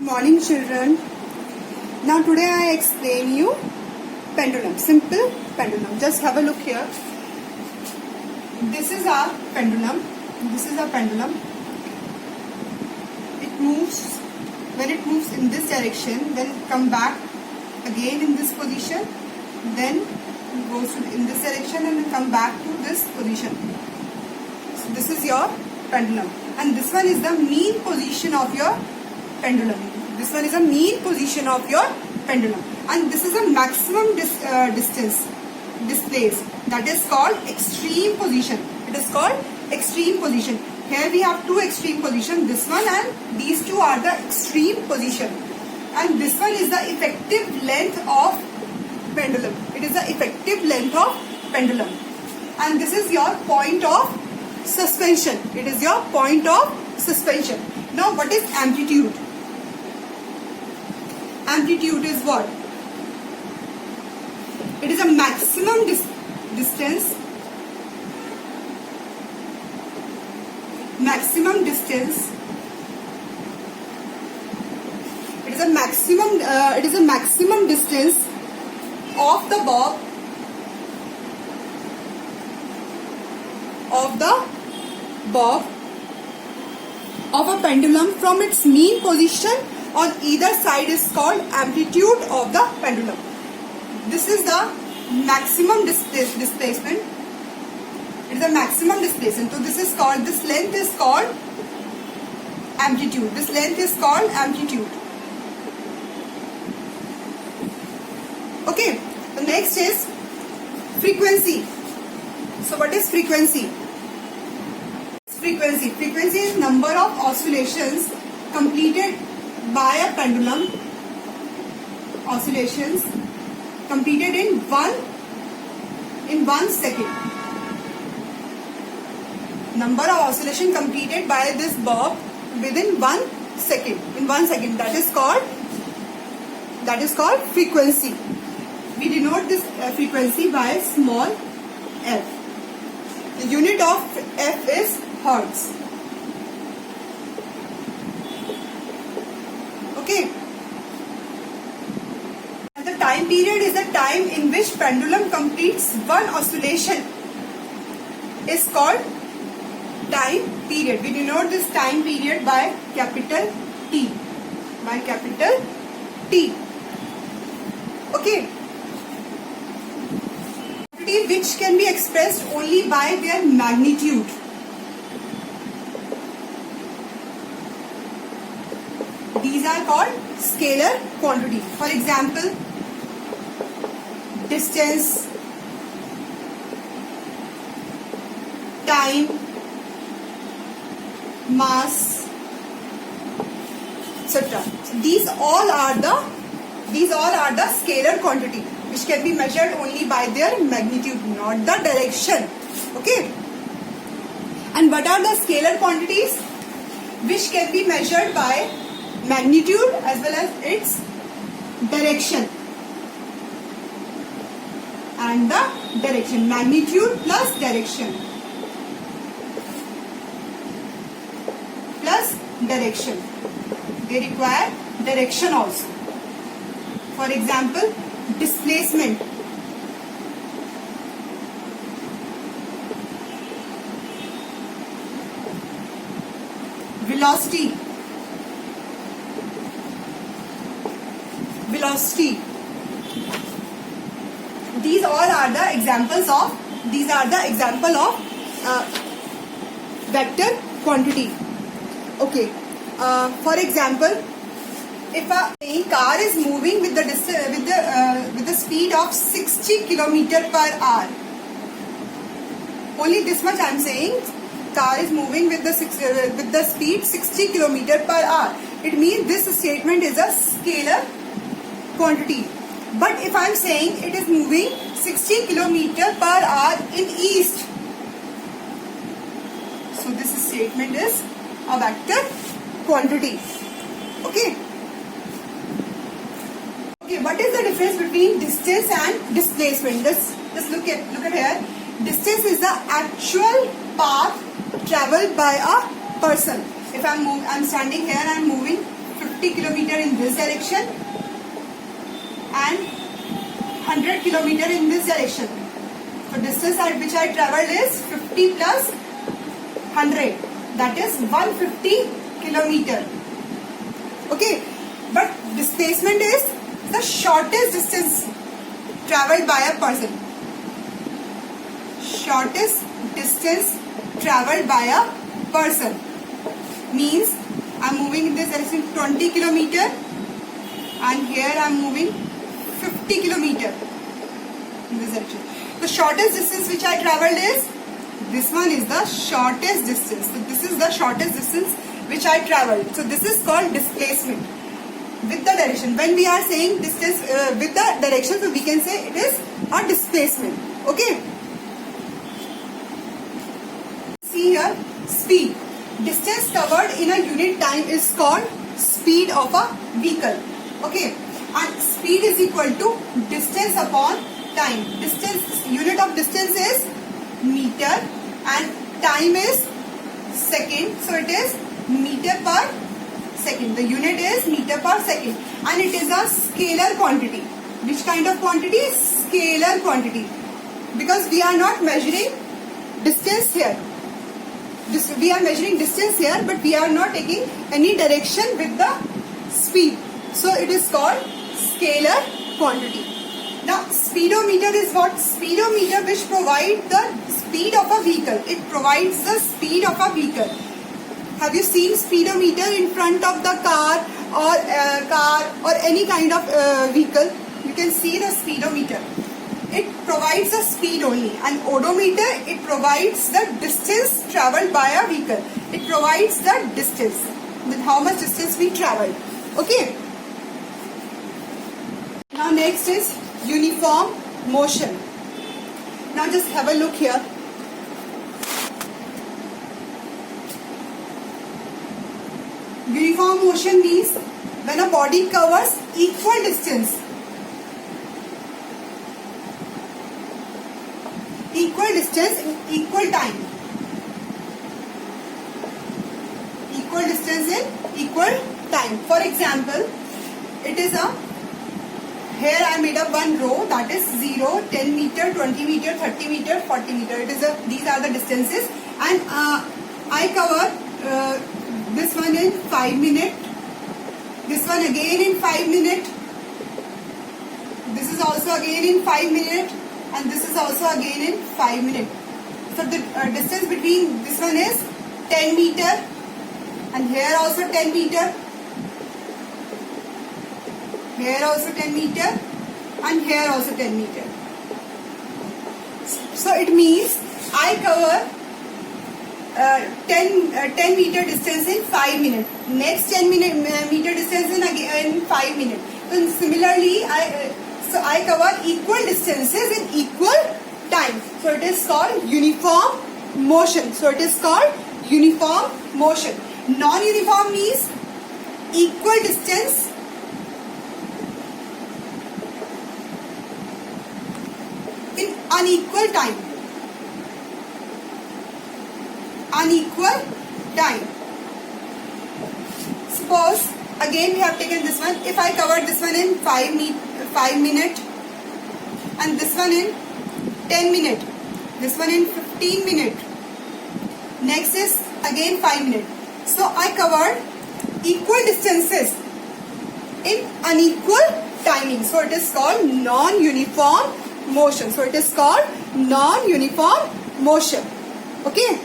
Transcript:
Morning children. Now today I explain you pendulum, simple pendulum. Just have a look here. This is our pendulum. This is our pendulum. It moves, when it moves in this direction, then come back again in this position, then goes in this direction and then come back to this position. So this is your pendulum, and this one is the mean position of your pendulum. This one is a mean position of your pendulum, and this is a maximum distance displaced. That is called extreme position. It is called extreme position. Here we have two extreme position. This one and these two are the extreme position, and this one is the effective length of pendulum. It is the effective length of pendulum, and this is your point of suspension. It is your point of suspension. Now, what is amplitude? Amplitude is what? It is a maximum distance. Maximum distance. It is a maximum. It is a maximum distance of the bob of a pendulum from its mean position on either side is called amplitude of the pendulum. This is the maximum displacement. It is a maximum displacement. So this is called, this length is called amplitude. This length is called amplitude. Okay. The next is frequency. So what is frequency? Frequency is number of oscillations completed by a pendulum. Oscillations completed in one second. Number of oscillation completed by this bob within 1 second. In 1 second, that is called frequency. We denote this frequency by small f. The unit of f is hertz. Okay. And the time period is the time in which pendulum completes one oscillation. Is called time period. We denote this time period by capital T. By capital T. Okay. Which can be expressed only by their magnitude. These are called scalar quantity. For example, distance, time, mass, etc. So these all are the scalar quantity, which can be measured only by their magnitude, not the direction. Okay. And what are the scalar quantities? Which can be measured by magnitude as well as its direction. And the direction. Magnitude plus direction. Plus direction. They require direction also. For example, displacement. Velocity. These all are the examples of vector quantity. Okay. For example, if a car is moving with the speed of 60 km per hour, only this much I am saying. Car is moving with the speed 60 km per hour. It means this statement is a scalar quantity. But if I am saying it is moving 60 km per hour in east, so this statement is a vector quantity. Okay. Okay, what is the difference between distance and displacement? Just look at here. Distance is the actual path traveled by a person. If I'm standing here, I'm moving 50 50 kilometer in this direction and 100 kilometer in this direction. So distance at which I traveled is 50 plus 100. That is 150 kilometer. Okay. But displacement is the shortest distance traveled by a person. Shortest distance traveled by a person means I am moving in this direction 20 kilometer and here I am moving 50 kilometer in this direction. The shortest distance which I traveled is, this one is the shortest distance. So this is the shortest distance which I traveled. So this is called displacement with the direction. When we are saying distance with the direction, so we can say it is a displacement. Okay. See here, speed. Distance covered in a unit time is called speed of a vehicle. Okay. And speed is equal to distance upon time. Distance, unit of distance is meter and time is second. So it is meter per second. The unit is meter per second and it is a scalar quantity. Which kind of quantity? Scalar quantity. Because we are not measuring distance here. We are measuring distance here, but we are not taking any direction with the speed. So it is called scalar quantity. Now speedometer is what? Speedometer which provides the speed of a vehicle. It provides the speed of a vehicle. Have you seen speedometer in front of the car or any kind of vehicle? You can see the speedometer. It provides the speed only. And odometer, it provides the distance traveled by a vehicle. It provides the distance, with how much distance we traveled. Okay. Now next is uniform motion. Now just have a look here. Uniform motion means when a body covers equal distance. Equal distance in equal time. Equal distance in equal time. For example, it is a, here I made up one row, that is 0, 10 meter, 20 meter, 30 meter, 40 meter. It is a, these are the distances, and I cover this one in 5 minutes, this one again in 5 minutes, this is also again in 5 minutes, and this is also again in 5 minutes. So the distance between this one is 10 meter, and here also 10 meter, here also 10 meter, and here also 10 meter. So it means I cover 10 meter distance in 5 minutes. Next 10 meter distance in 5 minutes. So similarly, I cover equal distances in equal time. So it is called uniform motion. So it is called uniform motion. Non-uniform means equal distance in unequal time. Unequal time. Suppose again we have taken this one. If I covered this one in 5 minutes and this one in 10 minutes, this one in 15 minutes, next is again 5 minutes. So I covered equal distances in unequal timing. So it is called non-uniform motion. So it is called non-uniform motion. Okay.